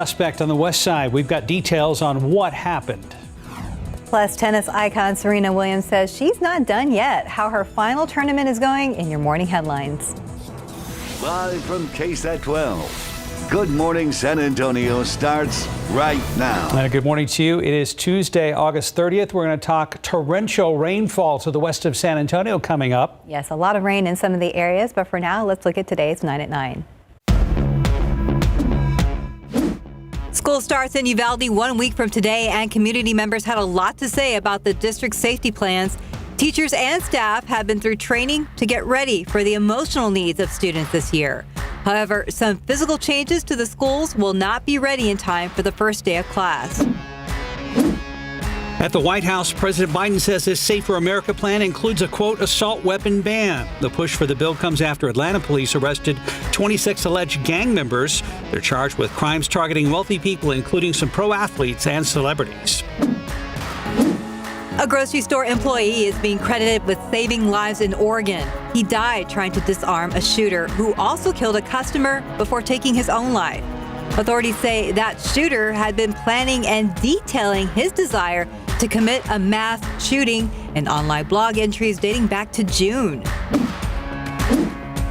Suspect on the west side. We've got details on what happened. Plus, tennis icon Serena Williams says she's not done yet. How her final tournament is going in your morning headlines. Live from KSAT 12. Good Morning San Antonio starts right now. And good morning to you. It is Tuesday, August 30th. We're going to talk torrential rainfall to the west of San Antonio coming up. Yes, a lot of rain in some of the areas, but for now, let's look at today's 9 at 9. School starts in Uvalde 1 week from today, and community members had a lot to say about the district's safety plans. Teachers and staff have been through training to get ready for the emotional needs of students this year. However, some physical changes to the schools will not be ready in time for the first day of class. At the White House, President Biden says his Safer America plan includes a, quote, assault weapon ban. The push for the bill comes after Atlanta police arrested 26 alleged gang members. They're charged with crimes targeting wealthy people, including some pro athletes and celebrities. A grocery store employee is being credited with saving lives in Oregon. He died trying to disarm a shooter who also killed a customer before taking his own life. Authorities say that shooter had been planning and detailing his desire to commit a mass shooting in online blog entries dating back to June.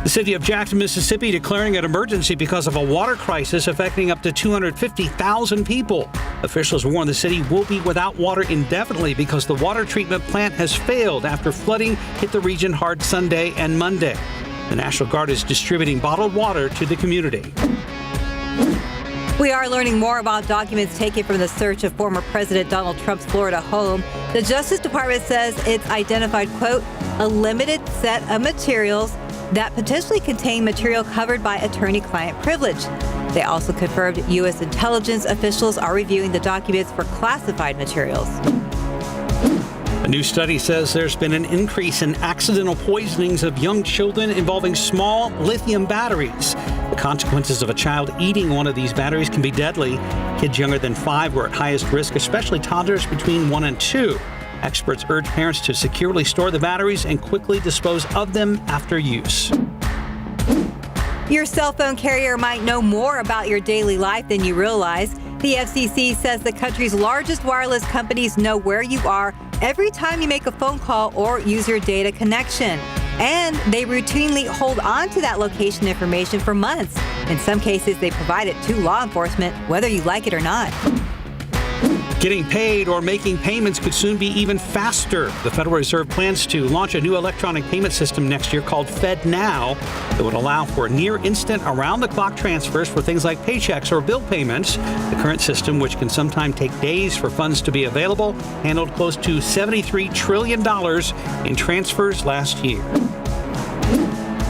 The city of Jackson, Mississippi, declaring an emergency because of a water crisis affecting up to 250,000 people. Officials warn the city will be without water indefinitely because the water treatment plant has failed after flooding hit the region hard Sunday and Monday. The National Guard is distributing bottled water to the community. We are learning more about documents taken from the search of former President Donald Trump's Florida home. The Justice Department says it's identified, quote, a limited set of materials that potentially contain material covered by attorney-client privilege. They also confirmed U.S. intelligence officials are reviewing the documents for classified materials. A new study says there's been an increase in accidental poisonings of young children involving small lithium batteries. The consequences of a child eating one of these batteries can be deadly. Kids younger than 5 were at highest risk, especially toddlers between 1 and 2. Experts urge parents to securely store the batteries and quickly dispose of them after use. Your cell phone carrier might know more about your daily life than you realize. The FCC says the country's largest wireless companies know where you are every time you make a phone call or use your data connection. And they routinely hold on to that location information for months. In some cases, they provide it to law enforcement, whether you like it or not. Getting paid or making payments could soon be even faster. The Federal Reserve plans to launch a new electronic payment system next year called FedNow that would allow for near-instant, around-the-clock transfers for things like paychecks or bill payments. The current system, which can sometimes take days for funds to be available, handled close to $73 trillion in transfers last year.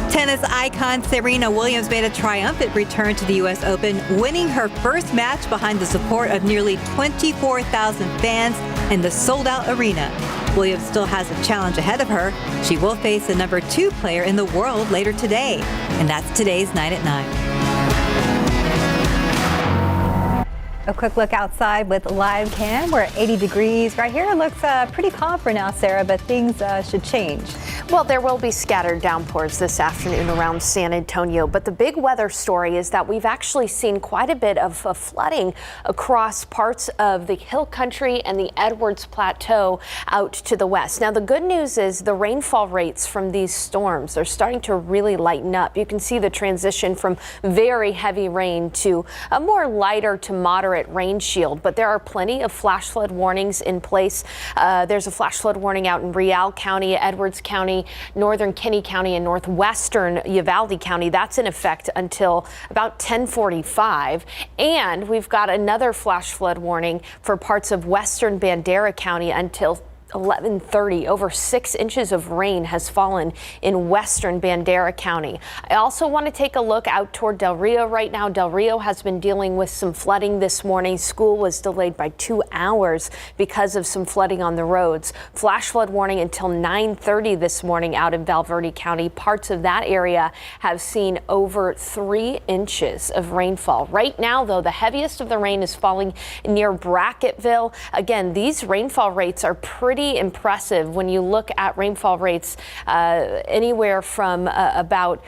Tennis icon Serena Williams made a triumphant return to the U.S. Open, winning her first match behind the support of nearly 24,000 fans in the sold-out arena. Williams still has a challenge ahead of her. She will face the number 2 player in the world later today. And that's today's 9 at 9. A quick look outside with live cam. We're at 80 degrees right here. It looks pretty calm for now, Sarah, but things should change. Well, there will be scattered downpours this afternoon around San Antonio, but the big weather story is that we've actually seen quite a bit of flooding across parts of the Hill Country and the Edwards Plateau out to the west. Now, the good news is the rainfall rates from these storms are starting to really lighten up. You can see the transition from very heavy rain to a more lighter to moderate rain shield, but there are plenty of flash flood warnings in place. There's a flash flood warning out in Real County, Edwards County, northern Kinney County, and northwestern Uvalde County. That's in effect until about 10:45. And we've got another flash flood warning for parts of western Bandera County until 11:30. Over 6 inches of rain has fallen in western Bandera County. I also want to take a look out toward Del Rio right now. Del Rio has been dealing with some flooding this morning. School was delayed by 2 hours because of some flooding on the roads. Flash flood warning until 9:30 this morning out in Valverde County. Parts of that area have seen over 3 inches of rainfall. Right now, though, the heaviest of the rain is falling near Brackettville. Again, these rainfall rates are pretty impressive when you look at rainfall rates anywhere from about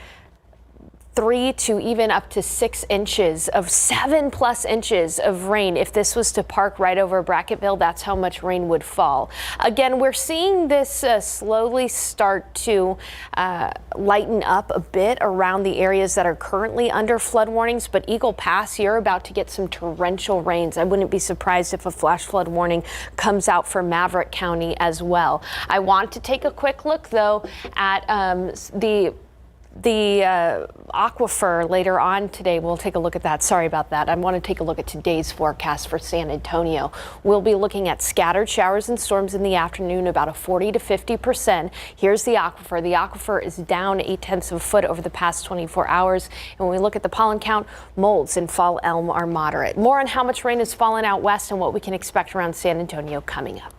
3 to even up to 6 inches of 7+ inches of rain. If this was to park right over Brackettville, that's how much rain would fall. Again, we're seeing this slowly start to lighten up a bit around the areas that are currently under flood warnings, but Eagle Pass, you're about to get some torrential rains. I wouldn't be surprised if a flash flood warning comes out for Maverick County as well. I want to take a quick look though at the aquifer later on today. We'll take a look at that. Sorry about that. I want to take a look at today's forecast for San Antonio. We'll be looking at scattered showers and storms in the afternoon, about a 40 to 50%. Here's the aquifer. The aquifer is down 0.8 foot over the past 24 hours. And when we look at the pollen count, molds in Fall Elm are moderate. More on how much rain has fallen out west and what we can expect around San Antonio coming up.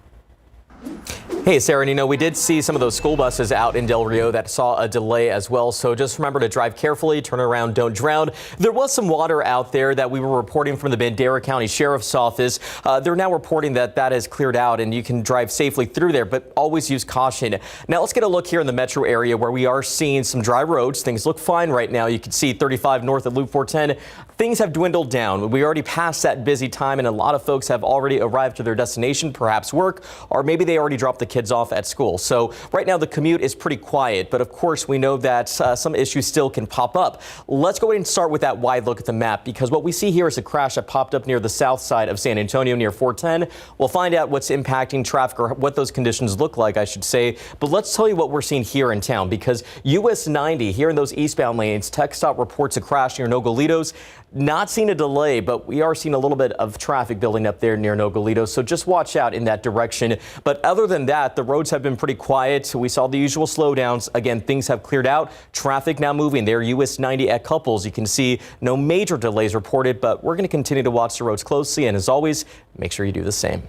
Hey, Sarah, and we did see some of those school buses out in Del Rio that saw a delay as well. So just remember to drive carefully, turn around, don't drown. There was some water out there that we were reporting from the Bandera County Sheriff's Office. They're now reporting that that has cleared out and you can drive safely through there, but always use caution. Now let's get a look here in the metro area where we are seeing some dry roads. Things look fine right now. You can see 35 north of Loop 410. Things have dwindled down. We already passed that busy time and a lot of folks have already arrived to their destination, perhaps work, or maybe they already dropped the kids off at school. So right now the commute is pretty quiet, but of course we know that some issues still can pop up. Let's go ahead and start with that wide look at the map, because what we see here is a crash that popped up near the south side of San Antonio near 410. We'll find out what's impacting traffic, or what those conditions look like, I should say. But let's tell you what we're seeing here in town, because US 90 here in those eastbound lanes, TxDOT reports a crash near Nogalitos. Not seeing a delay, but we are seeing a little bit of traffic building up there near Nogalitos, so just watch out in that direction. But other than that, the roads have been pretty quiet. We saw the usual slowdowns. Again, things have cleared out. Traffic now moving there. US 90 at Couples, you can see no major delays reported, but we're going to continue to watch the roads closely. And as always, make sure you do the same.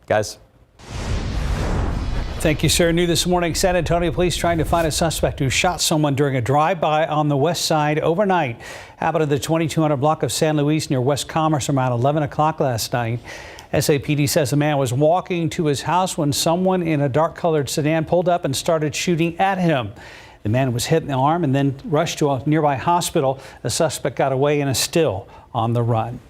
Guys. Thank you, sir. New this morning, San Antonio police trying to find a suspect who shot someone during a drive-by on the west side overnight. Happened in the 2200 block of San Luis near West Commerce around 11 o'clock last night. SAPD says the man was walking to his house when someone in a dark-colored sedan pulled up and started shooting at him. The man was hit in the arm and then rushed to a nearby hospital. The suspect got away and is still on the run.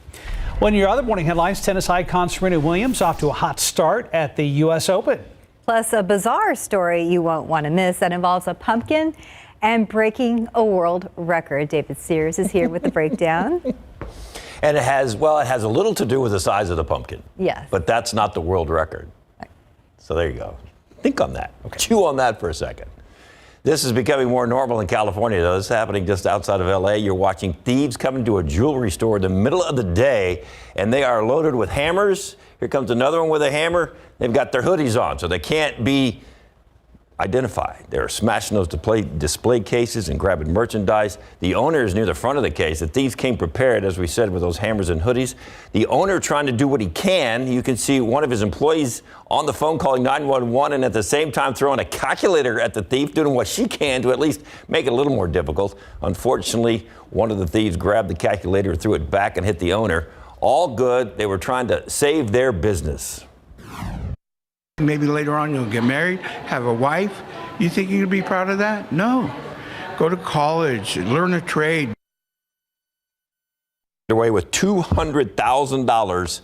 One of your other morning headlines, tennis icon Serena Williams off to a hot start at the U.S. Open. Plus, a bizarre story you won't want to miss that involves a pumpkin and breaking a world record. David Sears is here with the breakdown. And it has a little to do with the size of the pumpkin. Yes. But that's not the world record. So there you go. Think on that. Okay. Chew on that for a second. This is becoming more normal in California, though. This is happening just outside of L.A. You're watching thieves come into a jewelry store in the middle of the day, and they are loaded with hammers. Here comes another one with a hammer. They've got their hoodies on, so they can't be identified. They're smashing those display cases and grabbing merchandise. The owner is near the front of the case. The thieves came prepared, as we said, with those hammers and hoodies. The owner trying to do what he can. You can see one of his employees on the phone calling 911 and at the same time throwing a calculator at the thief, doing what she can to at least make it a little more difficult. Unfortunately, one of the thieves grabbed the calculator, threw it back and hit the owner. All good. They were trying to save their business. Maybe later on you'll get married, have a wife. You think you'd be proud of that? No. Go to college, learn a trade. Away with $200,000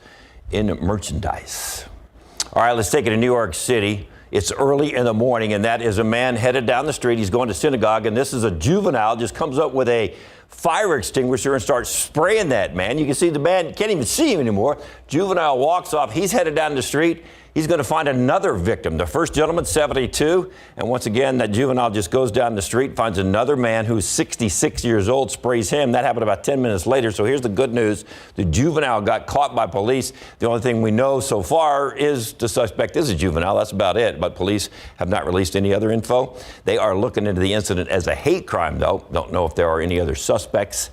in merchandise. All right, let's take it to New York City. It's early in the morning, and that is a man headed down the street. He's going to synagogue, and this is a juvenile, just comes up with a fire extinguisher and starts spraying that man. You can see the man, can't even see him anymore. Juvenile walks off. He's headed down the street. He's going to find another victim. The first gentleman, 72. And once again, that juvenile just goes down the street, finds another man who's 66 years old, sprays him. That happened about 10 minutes later. So here's the good news. The juvenile got caught by police. The only thing we know so far is the suspect is a juvenile. That's about it. But police have not released any other info. They are looking into the incident as a hate crime, though. Don't know if there are any other suspects.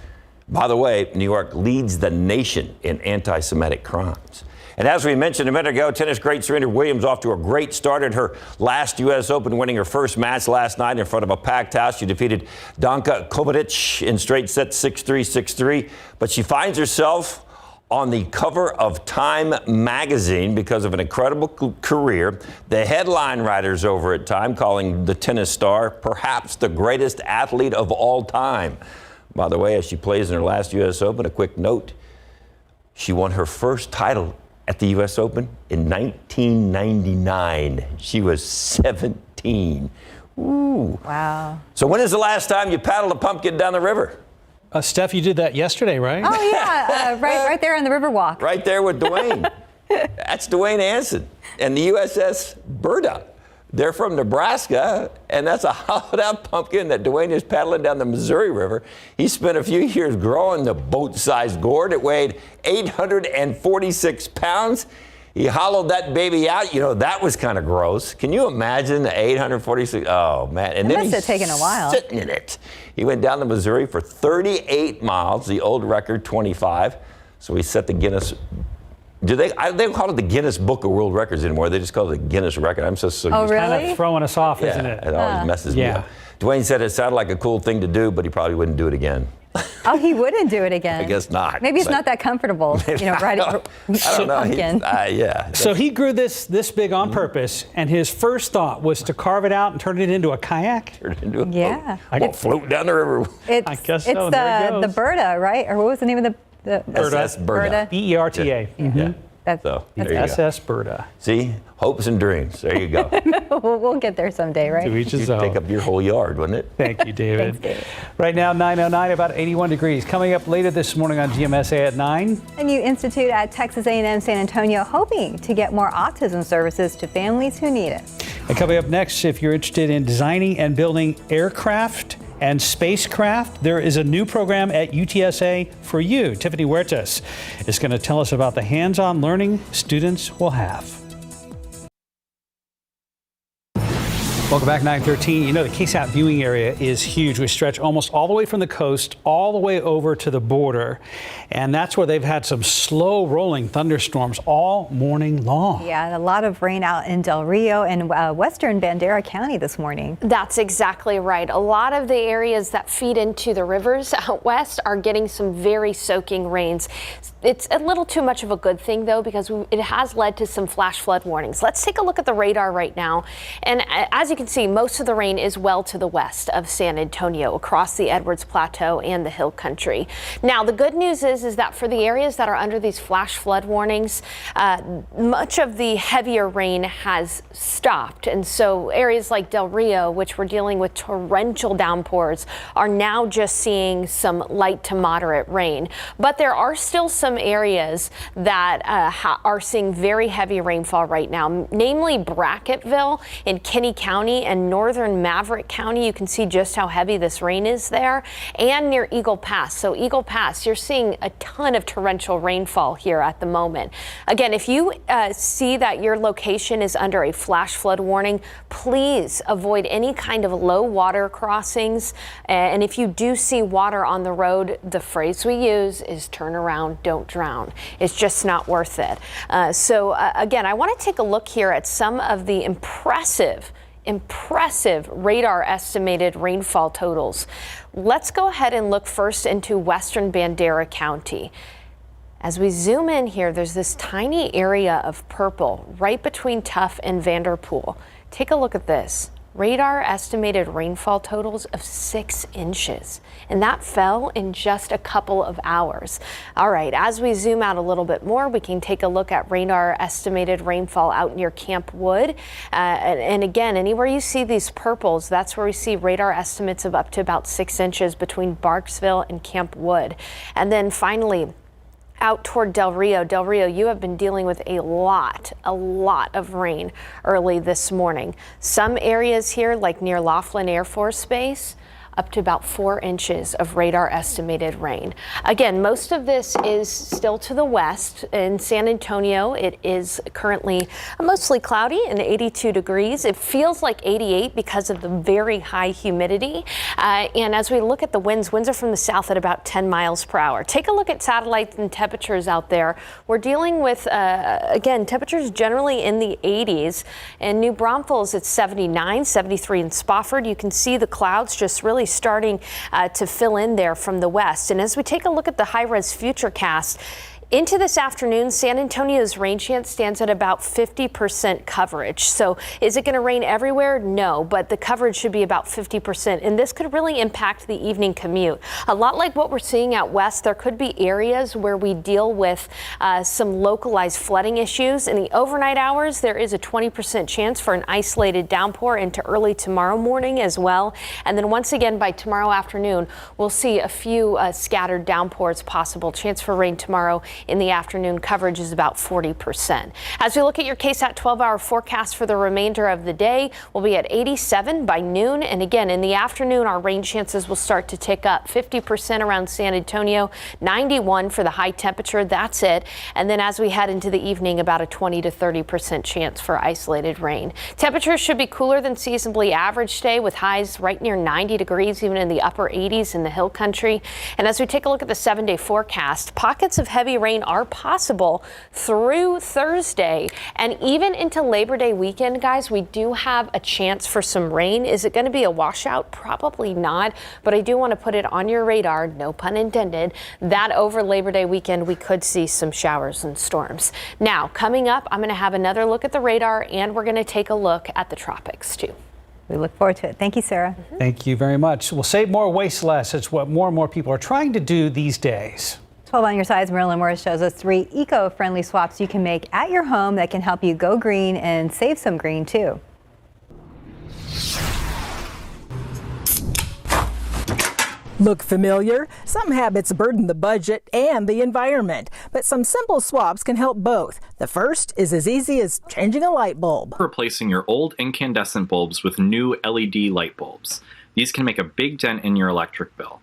By the way, New York leads the nation in anti-Semitic crimes. And as we mentioned a minute ago, tennis great Serena Williams off to a great start at her last U.S. Open, winning her first match last night in front of a packed house. She defeated Danka Kovacic in straight sets 6-3, 6-3. But she finds herself on the cover of Time magazine because of an incredible career. The headline writers over at Time calling the tennis star perhaps the greatest athlete of all time. By the way, as she plays in her last U.S. Open, a quick note, she won her first title at the U.S. Open in 1999. She was 17. Ooh. Wow. So when is the last time you paddled a pumpkin down the river? Steph, you did that yesterday, right? Oh, yeah, right there on the Riverwalk. Right there with Dwayne. That's Dwayne Anson and the USS Berta. They're from Nebraska, and that's a hollowed-out pumpkin that Dwayne is paddling down the Missouri River. He spent a few years growing the boat-sized gourd. It weighed 846 pounds. He hollowed that baby out. You know, that was kind of gross. Can you imagine the 846? Oh, man. And It then must have taken a while. Sitting in it. He went down to Missouri for 38 miles, the old record 25. So he set the Guinness. They don't call it the Guinness Book of World Records anymore. They just call it the Guinness Record. I'm so sorry. Oh, really? Kind of throwing us off, isn't it? It always messes me up. Dwayne said it sounded like a cool thing to do, but he probably wouldn't do it again. Oh, he wouldn't do it again. I guess not. Maybe it's not that comfortable, I don't know. pumpkin. Yeah. So he grew this big on purpose, and his first thought was to carve it out and turn it into a kayak? Turned it into a Yeah. boat. Won't float down the river. I guess so. It's There it the goes. Berta, right? Or what was the name of the SS Berta. BERTA. Yeah. That's, So, that's there you go. SS Berta. See? Hopes and dreams. There you go. we'll get there someday, right? To each his You'd take own. up your whole yard, wouldn't it? Thank you, David. Thanks, David. Right now, 9:09, about 81 degrees. Coming up later this morning on GMSA at 9. A new institute at Texas A&M San Antonio hoping to get more autism services to families who need it. And coming up next, if you're interested in designing and building aircraft and spacecraft, there is a new program at UTSA for you. Tiffany Huertas is going to tell us about the hands-on learning students will have. Welcome back, 9:13. You know, the KSAT viewing area is huge. We stretch almost all the way from the coast all the way over to the border. And that's where they've had some slow rolling thunderstorms all morning long. Yeah, a lot of rain out in Del Rio and western Bandera County this morning. That's exactly right. A lot of the areas that feed into the rivers out west are getting some very soaking rains. It's a little too much of a good thing, though, because it has led to some flash flood warnings. Let's take a look at the radar right now. And as you can see, most of the rain is well to the west of San Antonio, across the Edwards Plateau and the Hill Country. Now, the good news is that for the areas that are under these flash flood warnings, much of the heavier rain has stopped. And so areas like Del Rio, which were dealing with torrential downpours, are now just seeing some light to moderate rain. But there are still some areas that are seeing very heavy rainfall right now, namely Bracketville in Kinney County and northern Maverick County. You can see just how heavy this rain is there, and near Eagle Pass. So Eagle Pass, you're seeing a ton of torrential rainfall here at the moment. Again, if you see that your location is under a flash flood warning, please avoid any kind of low water crossings. And if you do see water on the road, the phrase we use is turn around, don't drown. It's just not worth it. Again, I want to take a look here at some of the impressive radar estimated rainfall totals. Let's go ahead and look first into western Bandera County. As we zoom in here, there's this tiny area of purple right between Tuff and Vanderpool. Take a look at this. Radar estimated rainfall totals of 6 inches, and that fell in just a couple of hours. All right, as we zoom out a little bit more, we can take a look at radar estimated rainfall out near Camp Wood. And again, anywhere you see these purples, that's where we see radar estimates of up to about 6 inches between Barksville and Camp Wood. And then finally, out toward Del Rio. Del Rio, you have been dealing with a lot of rain early this morning. Some areas here, like near Laughlin Air Force Base, up to about 4 inches of radar estimated rain. Again, most of this is still to the west. In San Antonio, it is currently mostly cloudy and 82 degrees. It feels like 88 because of the very high humidity. And as we look at the winds are from the south at about 10 miles per hour. Take a look at satellites and temperatures out there. We're dealing with, again, temperatures generally in the 80s. In New Braunfels, it's 79, 73 in Spofford. You can see the clouds just really starting to fill in there from the west. And as we take a look at the high-res futurecast, Into this afternoon, San Antonio's rain chance stands at about 50% coverage. So is it going to rain everywhere? No, but the coverage should be about 50%. And this could really impact the evening commute. A lot like what we're seeing out west, there could be areas where we deal with some localized flooding issues. In the overnight hours, there is a 20% chance for an isolated downpour into early tomorrow morning as well. And then once again, by tomorrow afternoon, we'll see a few scattered downpours possible. Chance for rain tomorrow. In the afternoon, coverage is about 40%. As we look at your KSAT 12-hour forecast for the remainder of the day, we'll be at 87 by noon. And again, in the afternoon, our rain chances will start to tick up. 50% around San Antonio, 91 for the high temperature. That's it. And then as we head into the evening, about a 20 to 30% chance for isolated rain. Temperatures should be cooler than seasonably average today, with highs right near 90 degrees, even in the upper 80s in the hill country. And as we take a look at the 7-day forecast, pockets of heavy rain are possible through Thursday and even into Labor Day weekend, guys. We do have a chance for some rain. Is it going to be a washout? Probably not, but I do want to put it on your radar, no pun intended, that over Labor Day weekend we could see some showers and storms. Now, coming up, I'm going to have another look at the radar, and we're going to take a look at the tropics too. We look forward to it. Thank you, Sarah. Thank you very much. We'll save more, waste less. It's what more and more people are trying to do these days. 12 on your sides, Marilyn Morris shows us 3 eco-friendly swaps you can make at your home that can help you go green and save some green too. Look familiar? Some habits burden the budget and the environment, but some simple swaps can help both. The first is as easy as changing a light bulb. Replacing your old incandescent bulbs with new LED light bulbs. These can make a big dent in your electric bill.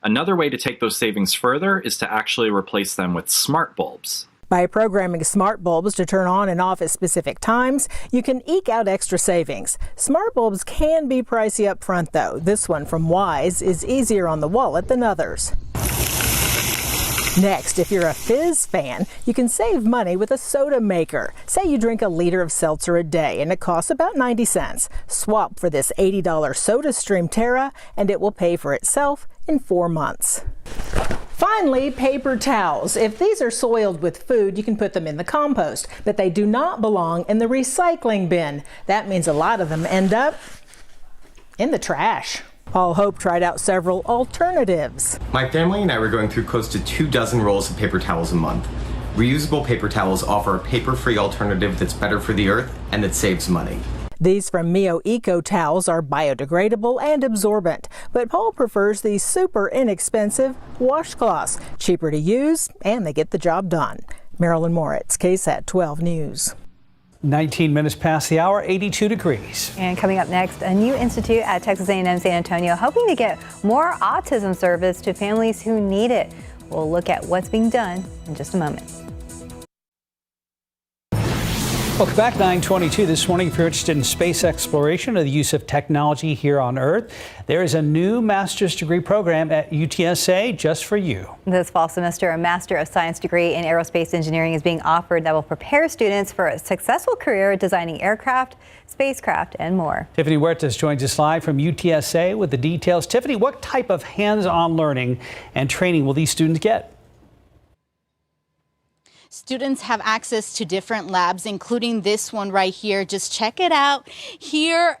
Another way to take those savings further is to actually replace them with smart bulbs. By programming smart bulbs to turn on and off at specific times, you can eke out extra savings. Smart bulbs can be pricey up front, though. This one from Wise is easier on the wallet than others. Next, if you're a fizz fan, you can save money with a soda maker. Say you drink a liter of seltzer a day and it costs about 90 cents. Swap for this $80 SodaStream Terra and it will pay for itself in 4 months. Finally, paper towels. If these are soiled with food, you can put them in the compost, but they do not belong in the recycling bin. That means a lot of them end up in the trash. Paul Hope tried out several alternatives. My family and I were going through close to 24 rolls of paper towels a month. Reusable paper towels offer a paper-free alternative that's better for the earth and that saves money. These from Mio Eco towels are biodegradable and absorbent, but Paul prefers these super inexpensive washcloths, cheaper to use, and they get the job done. Marilyn Moritz, KSAT 12 News. 19 minutes past the hour, 82 degrees. And coming up next, a new institute at Texas A&M San Antonio hoping to get more autism service to families who need it. We'll look at what's being done in just a moment. Welcome back, 9:22 this morning. If you're interested in space exploration or the use of technology here on Earth, there is a new master's degree program at UTSA just for you. This fall semester, a Master of Science degree in aerospace engineering is being offered that will prepare students for a successful career designing aircraft, spacecraft, and more. Tiffany Huertas joins us live from UTSA with the details. Tiffany, what type of hands-on learning and training will these students get? Students have access to different labs, including this one right here. Just check it out. Here,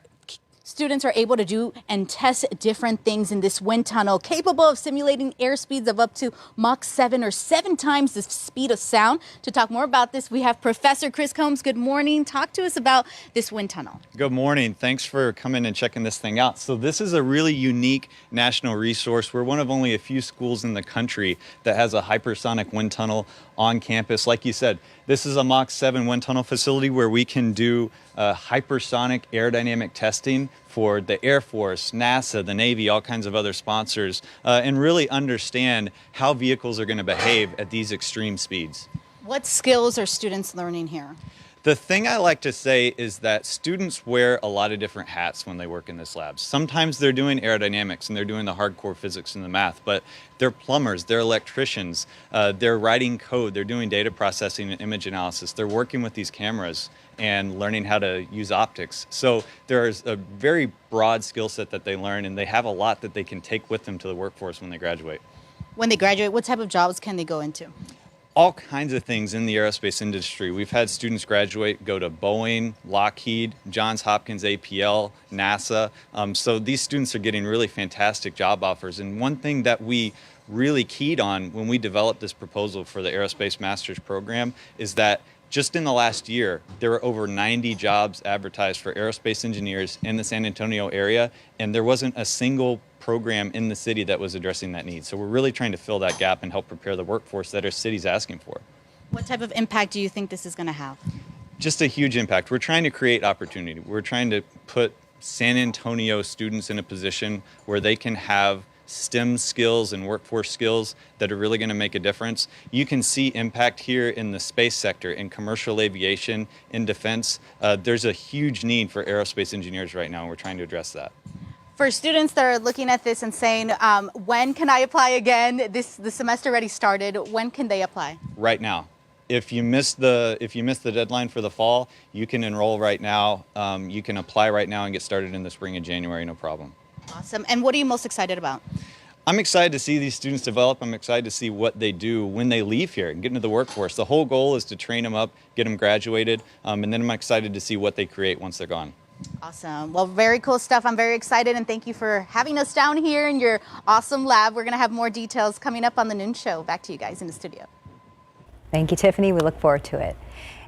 students are able to do and test different things in this wind tunnel, capable of simulating airspeeds of up to Mach 7 or 7 times the speed of sound. To talk more about this, we have Professor Chris Combs. Good morning. Talk to us about this wind tunnel. Good morning. Thanks for coming and checking this thing out. So this is a really unique national resource. We're one of only a few schools in the country that has a hypersonic wind tunnel on campus. Like you said, this is a Mach 7 wind tunnel facility where we can do hypersonic aerodynamic testing for the Air Force, NASA, the Navy, all kinds of other sponsors, and really understand how vehicles are going to behave at these extreme speeds. What skills are students learning here? The thing I like to say is that students wear a lot of different hats when they work in this lab. Sometimes they're doing aerodynamics and they're doing the hardcore physics and the math, but they're plumbers, they're electricians, they're writing code, they're doing data processing and image analysis, they're working with these cameras and learning how to use optics. So there's a very broad skill set that they learn, and they have a lot that they can take with them to the workforce when they graduate. When they graduate, what type of jobs can they go into? all kinds of things in the aerospace industry. We've had students graduate, go to Boeing, Lockheed, Johns Hopkins, APL, NASA. So these students are getting really fantastic job offers. And one thing that we really keyed on when we developed this proposal for the Aerospace Master's Program is that just in the last year, there were over 90 jobs advertised for aerospace engineers in the San Antonio area, and there wasn't a single program in the city that was addressing that need. So we're really trying to fill that gap and help prepare the workforce that our city's asking for. What type of impact do you think this is going to have? Just a huge impact. We're trying to create opportunity. We're trying to put San Antonio students in a position where they can have STEM skills and workforce skills that are really going to make a difference. You can see impact here in the space sector, in commercial aviation, in defense. There's a huge need for aerospace engineers right now, and we're trying to address that. For students that are looking at this and saying, when can I apply again? The semester already started. When can they apply? Right now. If you missed the deadline for the fall, you can enroll right now. You can apply right now and get started in the spring and January, no problem. Awesome. And what are you most excited about? I'm excited to see these students develop. I'm excited to see what they do when they leave here and get into the workforce. The whole goal is to train them up, get them graduated, and then I'm excited to see what they create once they're gone. Awesome. Well, very cool stuff. I'm very excited, and thank you for having us down here in your awesome lab. We're going to have more details coming up on the noon show. Back to you guys in the studio. Thank you, Tiffany. We look forward to it.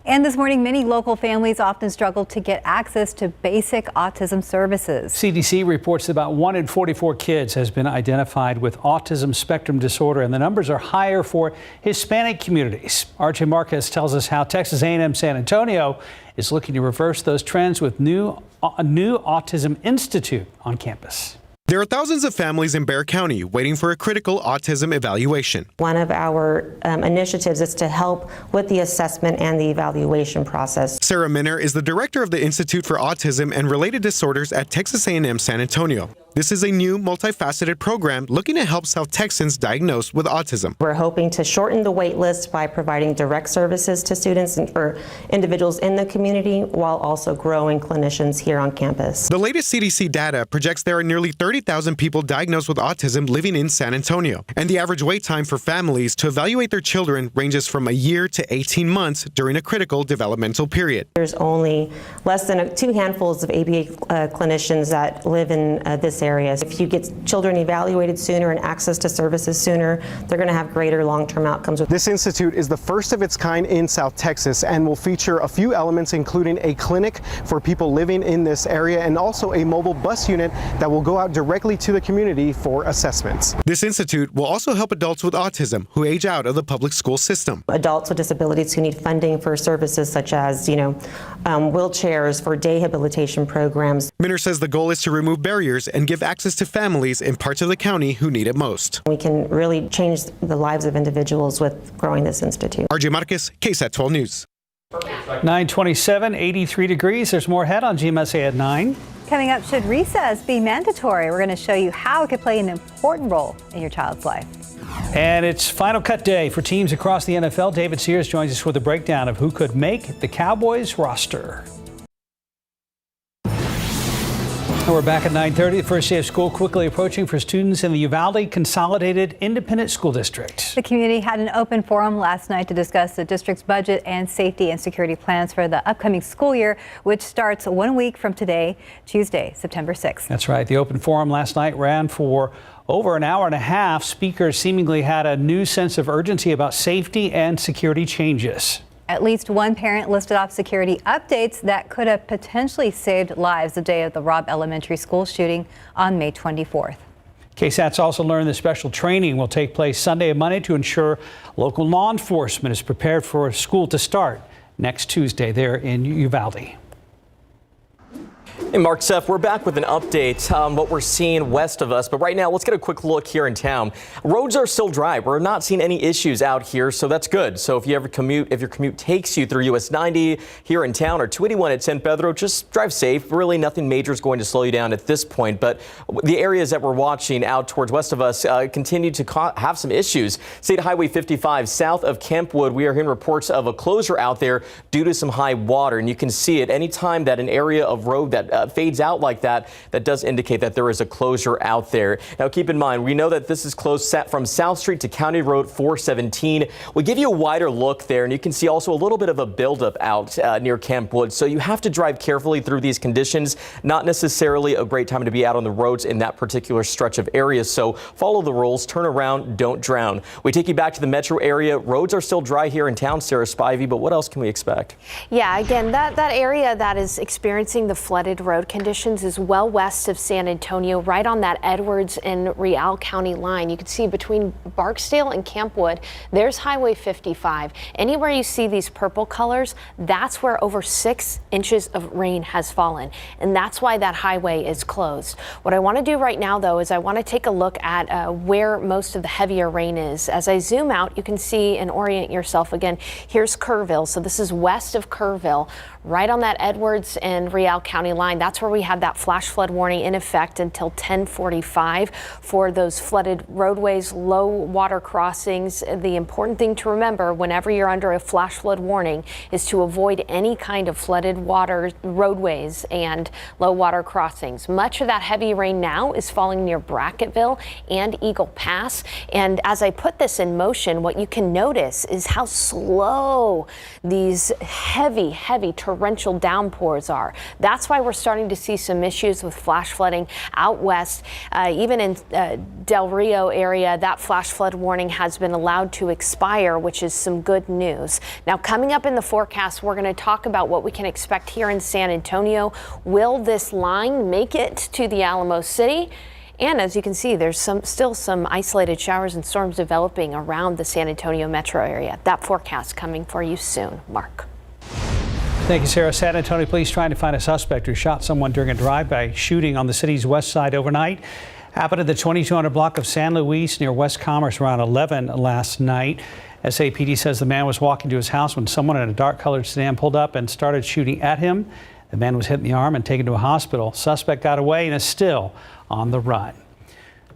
And this morning, many local families often struggle to get access to basic autism services. CDC reports that about 1 in 44 kids has been identified with autism spectrum disorder, and the numbers are higher for Hispanic communities. RJ Marquez tells us how Texas A&M San Antonio is looking to reverse those trends with a new Autism Institute on campus. There are thousands of families in Bexar County waiting for a critical autism evaluation. One of our initiatives is to help with the assessment and the evaluation process. Sarah Minner is the director of the Institute for Autism and Related Disorders at Texas A&M San Antonio. This is a new multifaceted program looking to help South Texans diagnosed with autism. We're hoping to shorten the wait list by providing direct services to students and for individuals in the community while also growing clinicians here on campus. The latest CDC data projects there are nearly 30,000 people diagnosed with autism living in San Antonio. And the average wait time for families to evaluate their children ranges from a year to 18 months during a critical developmental period. There's only less than 2 handfuls of ABA clinicians that live in this area. If you get children evaluated sooner and access to services sooner, they're going to have greater long-term outcomes. This institute is the first of its kind in South Texas and will feature a few elements, including a clinic for people living in this area and also a mobile bus unit that will go out directly to the community for assessments. This institute will also help adults with autism who age out of the public school system. Adults with disabilities who need funding for services such as, wheelchairs for day habilitation programs. Minner says the goal is to remove barriers and give access to families in parts of the county who need it most. We can really change the lives of individuals with growing this institute. RJ Marquez, KSAT 12 News. 927, 83 degrees. There's more ahead on GMSA at 9. Coming up, should recess be mandatory? We're going to show you how it could play an important role in your child's life. And it's Final Cut Day for teams across the NFL. David Sears joins us with a breakdown of who could make the Cowboys roster. We're back at 9:30. The first day of school quickly approaching for students in the Uvalde Consolidated Independent School District. The community had an open forum last night to discuss the district's budget and safety and security plans for the upcoming school year, which starts 1 week from today, Tuesday, September 6th. That's right. The open forum last night ran for over an hour and a half. Speakers seemingly had a new sense of urgency about safety and security changes. At least one parent listed off security updates that could have potentially saved lives the day of the Robb Elementary School shooting on May 24th. KSAT's also learned that special training will take place Sunday and Monday to ensure local law enforcement is prepared for school to start next Tuesday there in Uvalde. Hey, Mark, Seth, we're back with an update on what we're seeing west of us. But right now, let's get a quick look here in town. Roads are still dry. We're not seeing any issues out here, so that's good. So if you ever if your commute takes you through US 90 here in town or 281 at San Pedro, just drive safe. Really, nothing major is going to slow you down at this point. But the areas that we're watching out towards west of us continue to have some issues. State Highway 55 south of Kempwood, we are hearing reports of a closure out there due to some high water. And you can see it anytime that an area of road that fades out like that, that does indicate that there is a closure out there. Now, keep in mind, we know that this is closed from South Street to County Road 417. We give you a wider look there, and you can see also a little bit of a buildup out near Camp Wood. So you have to drive carefully through these conditions. Not necessarily a great time to be out on the roads in that particular stretch of areas. So follow the rules, turn around, don't drown. We take you back to the metro area. Roads are still dry here in town, Sarah Spivey, but what else can we expect? Yeah, again, that area that is experiencing the flooded road conditions is well west of San Antonio, right on that Edwards and Real County line. You can see between Barksdale and Camp Wood, there's Highway 55. Anywhere you see these purple colors, that's where over 6 inches of rain has fallen, and that's why that highway is closed. What I want to do right now, though, is I want to take a look at where most of the heavier rain is. As I zoom out, you can see and orient yourself again. Here's Kerrville, so this is west of Kerrville, right on that Edwards and Real County line. That's where we had that flash flood warning in effect until 10:45 for those flooded roadways, low water crossings. The important thing to remember whenever you're under a flash flood warning is to avoid any kind of flooded water roadways and low water crossings. Much of that heavy rain now is falling near Bracketville and Eagle Pass. And as I put this in motion, what you can notice is how slow these heavy torrential downpours are. That's why we're starting to see some issues with flash flooding out west. Even in Del Rio area, that flash flood warning has been allowed to expire, which is some good news. Now, coming up in the forecast, we're going to talk about what we can expect here in San Antonio. Will this line make it to the Alamo City? And as you can see, there's still some isolated showers and storms developing around the San Antonio metro area. That forecast coming for you soon. Mark. Thank you, Sarah. San Antonio police trying to find a suspect who shot someone during a drive-by shooting on the city's west side overnight. Happened at the 2200 block of San Luis near West Commerce around 11 last night. SAPD says the man was walking to his house when someone in a dark-colored sedan pulled up and started shooting at him. The man was hit in the arm and taken to a hospital. Suspect got away and is still on the run.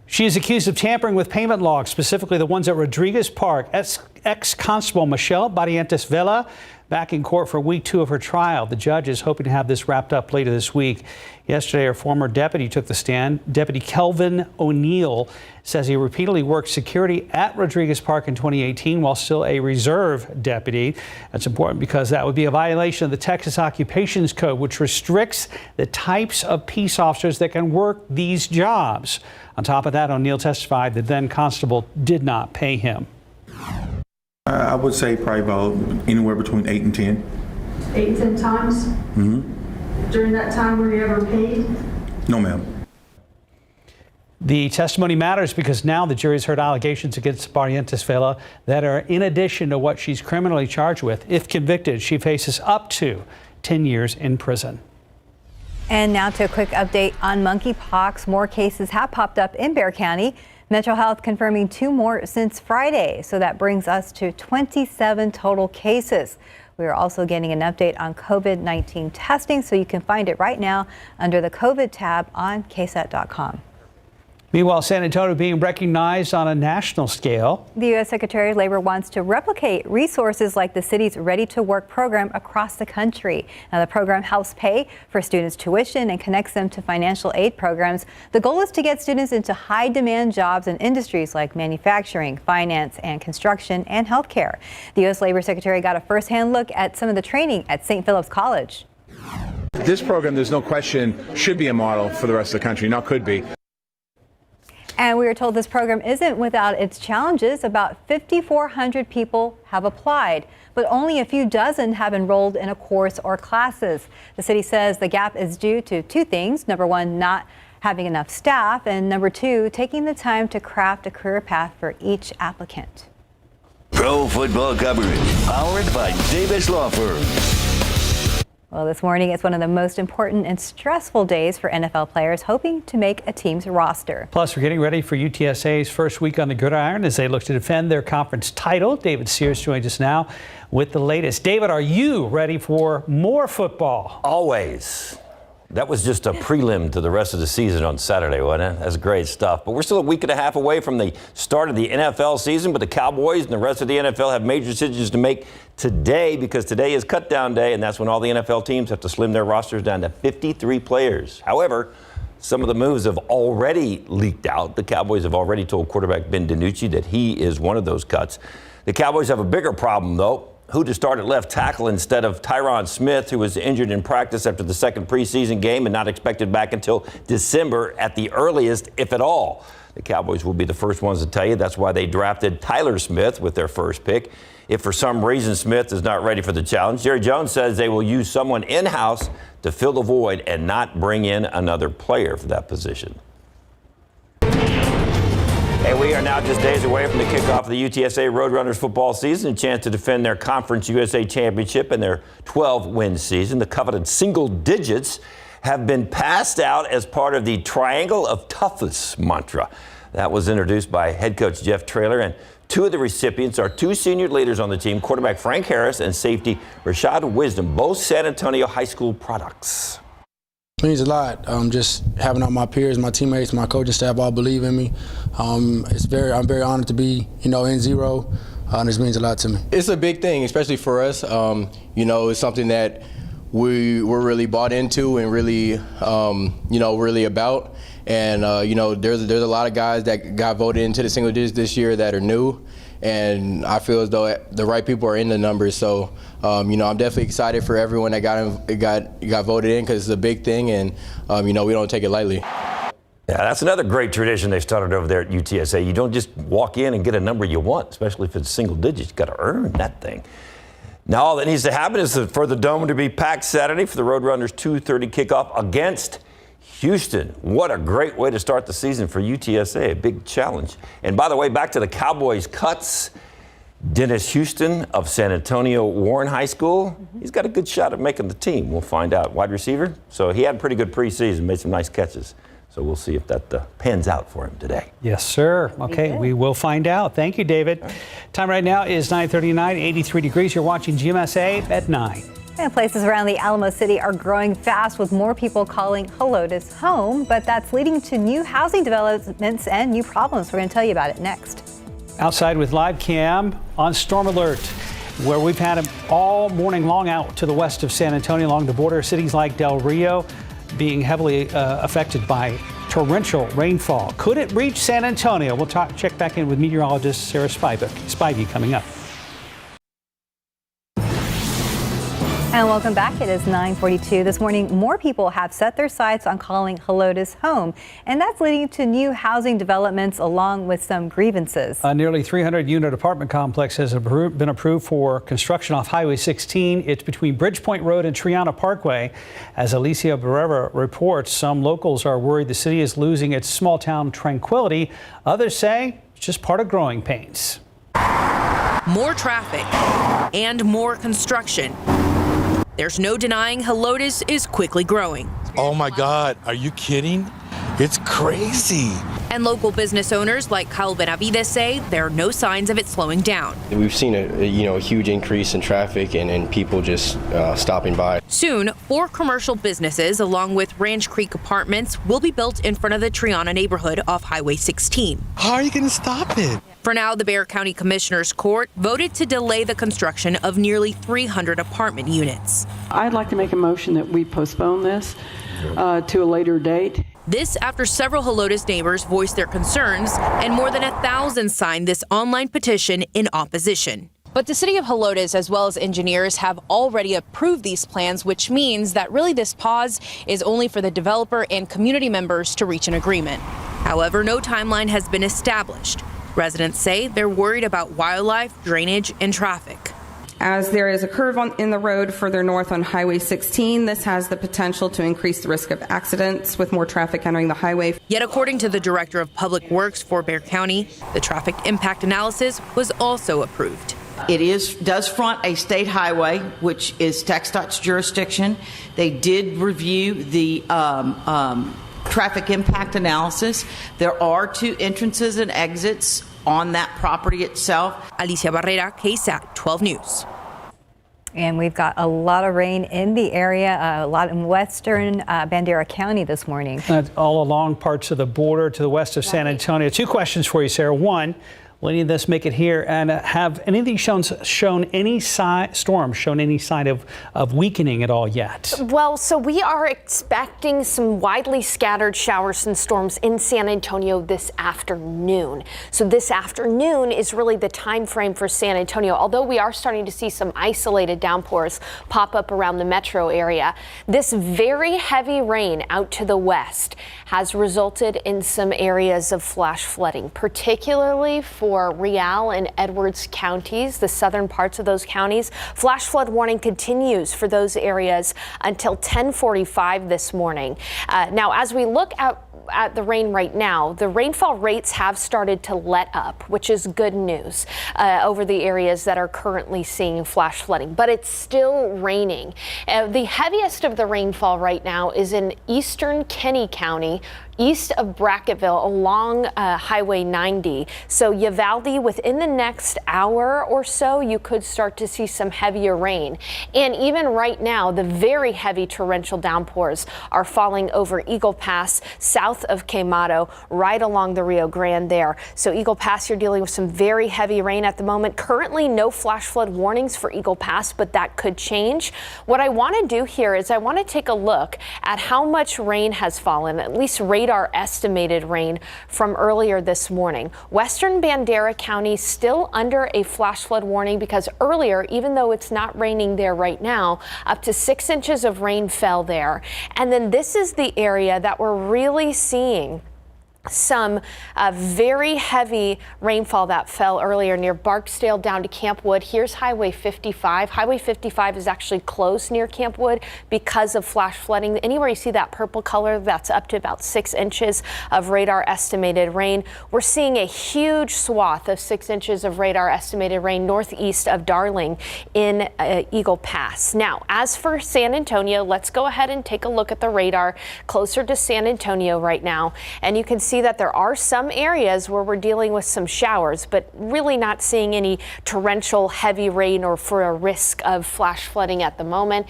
She is accused of tampering with payment logs, specifically the ones at Rodriguez Park. Ex-Constable Michelle Barrientos Vela back in court for week 2 of her trial. The judge is hoping to have this wrapped up later this week. Yesterday, her former deputy took the stand. Deputy Kelvin O'Neill says he repeatedly worked security at Rodriguez Park in 2018 while still a reserve deputy. That's important because that would be a violation of the Texas Occupations Code, which restricts the types of peace officers that can work these jobs. On top of that, O'Neill testified the then constable did not pay him. I would say probably about anywhere between 8 and 10. 8 and 10 times? Mm-hmm. During that time, were you ever paid? No, ma'am. The testimony matters because now the jury's heard allegations against Barrientos Vela that are in addition to what she's criminally charged with. If convicted, she faces up to 10 years in prison. And now to a quick update on monkeypox. More cases have popped up in Bexar County. Metro Health confirming 2 more since Friday, so that brings us to 27 total cases. We are also getting an update on COVID-19 testing, so you can find it right now under the COVID tab on KSAT.com. Meanwhile, San Antonio being recognized on a national scale. The U.S. Secretary of Labor wants to replicate resources like the city's Ready to Work program across the country. Now, the program helps pay for students' tuition and connects them to financial aid programs. The goal is to get students into high-demand jobs in industries like manufacturing, finance, and construction, and healthcare. The U.S. Labor Secretary got a first-hand look at some of the training at St. Philip's College. This program, there's no question, should be a model for the rest of the country, not could be. And we are told this program isn't without its challenges. About 5,400 people have applied, but only a few dozen have enrolled in a course or classes. The city says the gap is due to 2 things. Number 1, not having enough staff, and number 2, taking the time to craft a career path for each applicant. Pro football coverage powered by Davis Law Firm. Well, this morning it's one of the most important and stressful days for NFL players hoping to make a team's roster. Plus, we're getting ready for UTSA's first week on the gridiron as they look to defend their conference title. David Sears joins us now with the latest. David, are you ready for more football? Always. That was just a prelim to the rest of the season on Saturday, wasn't it? That's great stuff. But we're still a week and a half away from the start of the NFL season, but the Cowboys and the rest of the NFL have major decisions to make today, because today is cutdown day, and that's when all the NFL teams have to slim their rosters down to 53 players. However, some of the moves have already leaked out. The Cowboys have already told quarterback Ben DiNucci that he is one of those cuts. The Cowboys have a bigger problem, though. Who to start at left tackle instead of Tyron Smith, who was injured in practice after the second preseason game and not expected back until December at the earliest, if at all. The Cowboys will be the first ones to tell you. That's why they drafted Tyler Smith with their first pick. If for some reason Smith is not ready for the challenge, Jerry Jones says they will use someone in-house to fill the void and not bring in another player for that position. And we are now just days away from the kickoff of the UTSA Roadrunners football season, a chance to defend their Conference USA championship and their 12-win season. The coveted single digits have been passed out as part of the Triangle of Toughest mantra. That was introduced by head coach Jeff Traylor, and two of the recipients are two senior leaders on the team, quarterback Frank Harris and safety Rashad Wisdom, both San Antonio high school products. It means a lot. Just having all my peers, my teammates, my coaching staff all believe in me. I'm very honored to be, in zero. This means a lot to me. It's a big thing, especially for us. It's something that we're really bought into and really, really about. And there's a lot of guys that got voted into the single digits this year that are new. And I feel as though the right people are in the numbers. So, I'm definitely excited for everyone that got voted in, because it's a big thing, and, we don't take it lightly. Yeah, that's another great tradition they started over there at UTSA. You don't just walk in and get a number you want, especially if it's single digits. You've got to earn that thing. Now all that needs to happen is for the Dome to be packed Saturday for the Roadrunners 2:30 kickoff against Houston. What a great way to start the season for UTSA, a big challenge. And by the way, back to the Cowboys cuts. Dennis Houston of San Antonio Warren High School, he's got a good shot at making the team. We'll find out. Wide receiver, so he had a pretty good preseason, made some nice catches. So we'll see if that pans out for him today. Yes, sir. Okay, we will find out. Thank you, David. Right. Time right now is 9:39, 83 degrees. You're watching GMSA at 9. And places around the Alamo City are growing fast, with more people calling Helotes home, but that's leading to new housing developments and new problems. We're going to tell you about it next. Outside with live cam on storm alert, where we've had them all morning long out to the west of San Antonio along the border. Cities like Del Rio being heavily affected by torrential rainfall. Could it reach San Antonio? We'll check back in with meteorologist Sarah Spivey coming up. And welcome back. It is 9:42 this morning. More people have set their sights on calling Helotes home, and that's leading to new housing developments along with some grievances. A nearly 300-unit apartment complex has been approved for construction off Highway 16. It's between Bridgepoint Road and Triana Parkway. As Alicia Barrera reports, some locals are worried the city is losing its small-town tranquility. Others say it's just part of growing pains. More traffic and more construction. There's no denying Helotes is quickly growing. Oh my God, are you kidding? It's crazy. And local business owners like Kyle Benavides say there are no signs of it slowing down. We've seen a huge increase in traffic and people just stopping by. Soon, 4 commercial businesses along with Ranch Creek Apartments will be built in front of the Triana neighborhood off Highway 16. How are you going to stop it? For now, the Bexar County Commissioner's Court voted to delay the construction of nearly 300 apartment units. I'd like to make a motion that we postpone this to a later date. This after several Helotes neighbors voiced their concerns and more than 1,000 signed this online petition in opposition. But the city of Helotes, as well as engineers, have already approved these plans, which means that really this pause is only for the developer and community members to reach an agreement. However, no timeline has been established. Residents say they're worried about wildlife, drainage, and traffic. As there is a curve in the road further north on Highway 16, this has the potential to increase the risk of accidents with more traffic entering the highway. Yet according to the Director of Public Works for Bexar County, the traffic impact analysis was also approved. It does front a state highway, which is TxDOT's jurisdiction. They did review the traffic impact analysis. There are 2 entrances and exits on that property itself. Alicia Barrera, KSAT 12 News. And we've got a lot of rain in the area, a lot in western Bandera County this morning. All along parts of the border to the west of San Antonio. Two questions for you, Sarah. One, will any of this make it here? And have any of these shown any sign of weakening at all yet? Well, so we are expecting some widely scattered showers and storms in San Antonio this afternoon. So this afternoon is really the time frame for San Antonio, although we are starting to see some isolated downpours pop up around the metro area. This very heavy rain out to the west has resulted in some areas of flash flooding, particularly for Real and Edwards counties, the southern parts of those counties. Flash flood warning continues for those areas until 10:45 this morning. Now, as we look at the rain right now, the rainfall rates have started to let up, which is good news over the areas that are currently seeing flash flooding, but it's still raining. The heaviest of the rainfall right now is in eastern Kenny County, east of Brackettville along Highway 90. So Uvalde, within the next hour or so, you could start to see some heavier rain. And even right now, the very heavy torrential downpours are falling over Eagle Pass, south of Quemado, right along the Rio Grande there. So Eagle Pass, you're dealing with some very heavy rain at the moment. Currently, no flash flood warnings for Eagle Pass, but that could change. What I want to do here is I want to take a look at how much rain has fallen, at least radar estimated rain from earlier this morning. Western Bandera County still under a flash flood warning because earlier, even though it's not raining there right now, up to 6 inches of rain fell there. And then this is the area that we're really seeing some very heavy rainfall that fell earlier near Barksdale down to Camp Wood. Here's Highway 55. Highway 55 is actually closed near Camp Wood because of flash flooding. Anywhere you see that purple color, that's up to about 6 inches of radar estimated rain. We're seeing a huge swath of 6 inches of radar estimated rain northeast of Darling in Eagle Pass. Now, as for San Antonio, let's go ahead and take a look at the radar closer to San Antonio right now. And you can see that there are some areas where we're dealing with some showers, but really not seeing any torrential heavy rain or for a risk of flash flooding at the moment.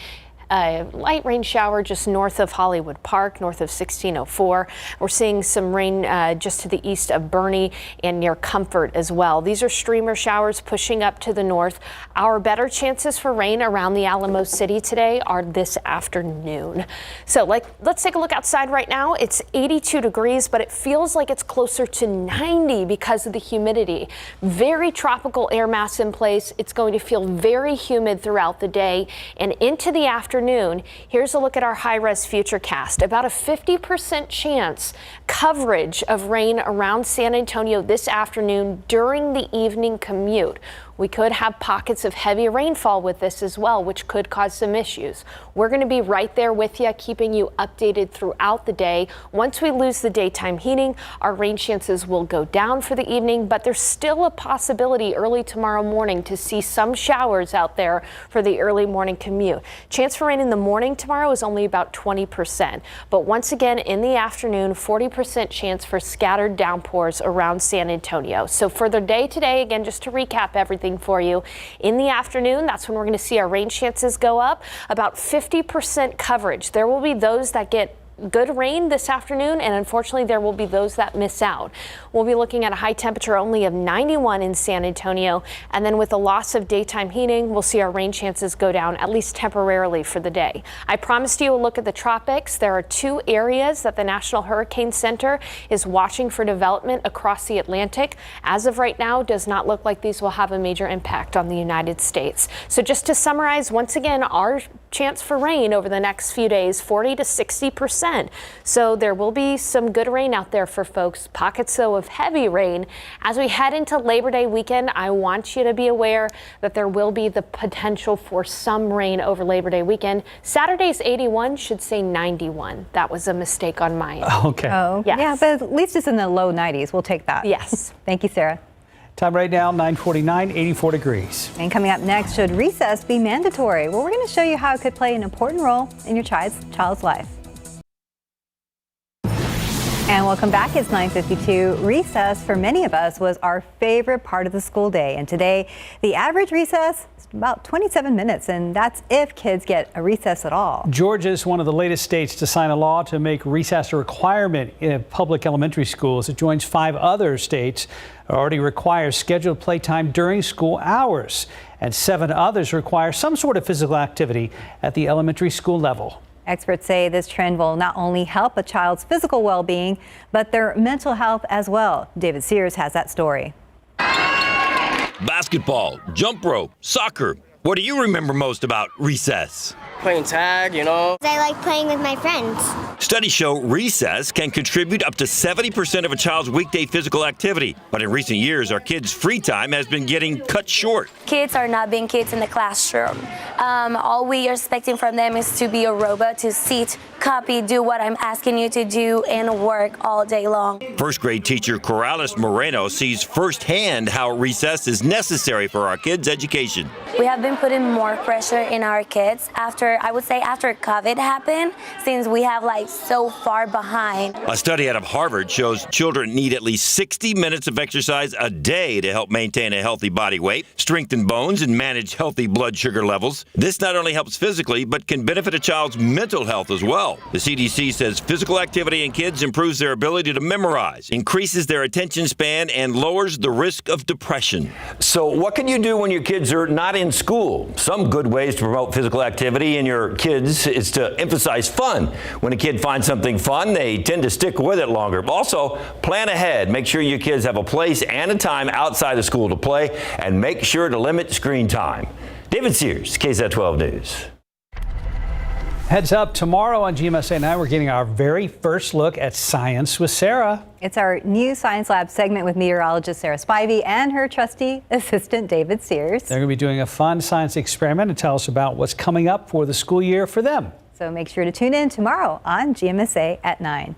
Light rain shower just north of Hollywood Park, north of 1604. We're seeing some rain just to the east of Bernie and near Comfort as well. These are streamer showers pushing up to the north. Our better chances for rain around the Alamo City today are this afternoon. So let's take a look outside right now. It's 82 degrees, but it feels like it's closer to 90 because of the humidity. Very tropical air mass in place. It's going to feel very humid throughout the day and into the afternoon. Here's a look at our high-res futurecast. About a 50% chance coverage of rain around San Antonio this afternoon during the evening commute. We could have pockets of heavy rainfall with this as well, which could cause some issues. We're going to be right there with you, keeping you updated throughout the day. Once we lose the daytime heating, our rain chances will go down for the evening, but there's still a possibility early tomorrow morning to see some showers out there for the early morning commute. Chance for rain in the morning tomorrow is only about 20%, but once again in the afternoon, 40% chance for scattered downpours around San Antonio. So for the day today, again, just to recap everything for you, in the afternoon, that's when we're going to see our rain chances go up, about 50% coverage. There will be those that get good rain this afternoon, and unfortunately there will be those that miss out. We'll be looking at a high temperature only of 91 in San Antonio, and then with the loss of daytime heating, we'll see our rain chances go down at least temporarily for the day. I promised you a look at the tropics. There are 2 areas that the National Hurricane Center is watching for development across the Atlantic. As of right now, does not look like these will have a major impact on the United States. So just to summarize, once again, our chance for rain over the next few days, 40 to 60%. So there will be some good rain out there for folks. Pockets, though, of heavy rain. As we head into Labor Day weekend, I want you to be aware that there will be the potential for some rain over Labor Day weekend. Saturday's 81 should say 91. That was a mistake on my end. Okay. Oh, yes. Yeah, but at least it's in the low 90s. We'll take that. Yes. Thank you, Sarah. Time right now, 9:49, 84 degrees. And coming up next, should recess be mandatory? Well, we're going to show you how it could play an important role in your child's life. And welcome back. It's 9:52. Recess, for many of us, was our favorite part of the school day. And today, the average recess is about 27 minutes, and that's if kids get a recess at all. Georgia is one of the latest states to sign a law to make recess a requirement in public elementary schools. It joins 5 other states that already require scheduled playtime during school hours, and 7 others require some sort of physical activity at the elementary school level. Experts say this trend will not only help a child's physical well-being, but their mental health as well. David Sears has that story. Basketball, jump rope, soccer. What do you remember most about recess? Playing tag, you know. I like playing with my friends. Studies show recess can contribute up to 70% of a child's weekday physical activity. But in recent years, our kids' free time has been getting cut short. Kids are not being kids in the classroom. All we are expecting from them is to be a robot, to sit, copy, do what I'm asking you to do, and work all day long. First grade teacher Corrales Moreno sees firsthand how recess is necessary for our kids' education. We have been putting more pressure in our kids after COVID happened, since we have so far behind. A study out of Harvard shows children need at least 60 minutes of exercise a day to help maintain a healthy body weight, strengthen bones, and manage healthy blood sugar levels. This not only helps physically, but can benefit a child's mental health as well. The CDC says physical activity in kids improves their ability to memorize, increases their attention span, and lowers the risk of depression. So what can you do when your kids are not in school? Some good ways to promote physical activity in your kids is to emphasize fun. When a kid finds something fun, they tend to stick with it longer. Also, plan ahead. Make sure your kids have a place and a time outside of school to play, and make sure to limit screen time. David Sears, KSAT 12 News. Heads up, tomorrow on GMSA 9, we're getting our very first look at Science with Sarah. It's our new Science Lab segment with meteorologist Sarah Spivey and her trusty assistant David Sears. They're going to be doing a fun science experiment to tell us about what's coming up for the school year for them. So make sure to tune in tomorrow on GMSA at 9.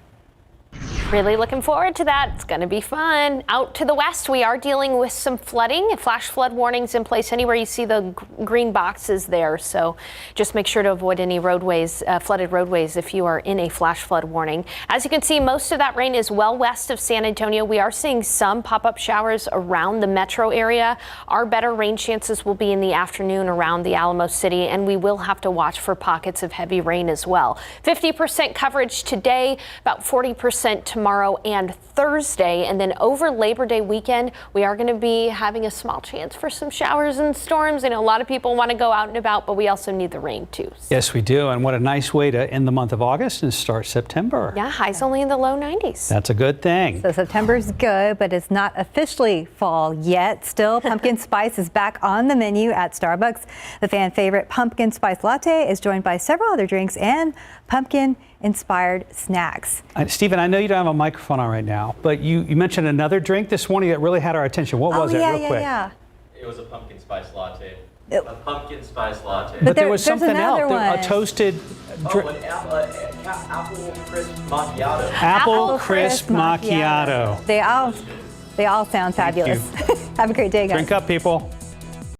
Really looking forward to that. It's going to be fun. Out to the west, we are dealing with some flooding. Flash flood warnings in place anywhere you see the green boxes there. So just make sure to avoid any roadways, flooded roadways, if you are in a flash flood warning. As you can see, most of that rain is well west of San Antonio. We are seeing some pop-up showers around the metro area. Our better rain chances will be in the afternoon around the Alamo City, and we will have to watch for pockets of heavy rain as well. 50% coverage today, about 40% tomorrow and Thursday, and then over Labor Day weekend, we are going to be having a small chance for some showers and storms. I know a lot of people want to go out and about, but we also need the rain too. Yes, we do. And what a nice way to end the month of August and start September. Yeah, highs only in the low 90s. That's a good thing. So September's good, but it's not officially fall yet. Still, pumpkin spice is back on the menu at Starbucks. The fan favorite pumpkin spice latte is joined by several other drinks and pumpkin-inspired snacks. Stephen, I know you don't have a microphone on right now, but you mentioned another drink this morning that really had our attention. What was it, real quick? It was a pumpkin spice latte. A pumpkin spice latte. But there was something else, a toasted apple crisp macchiato. Apple crisp macchiato. They all sound fabulous. Have a great day, guys. Drink up, people.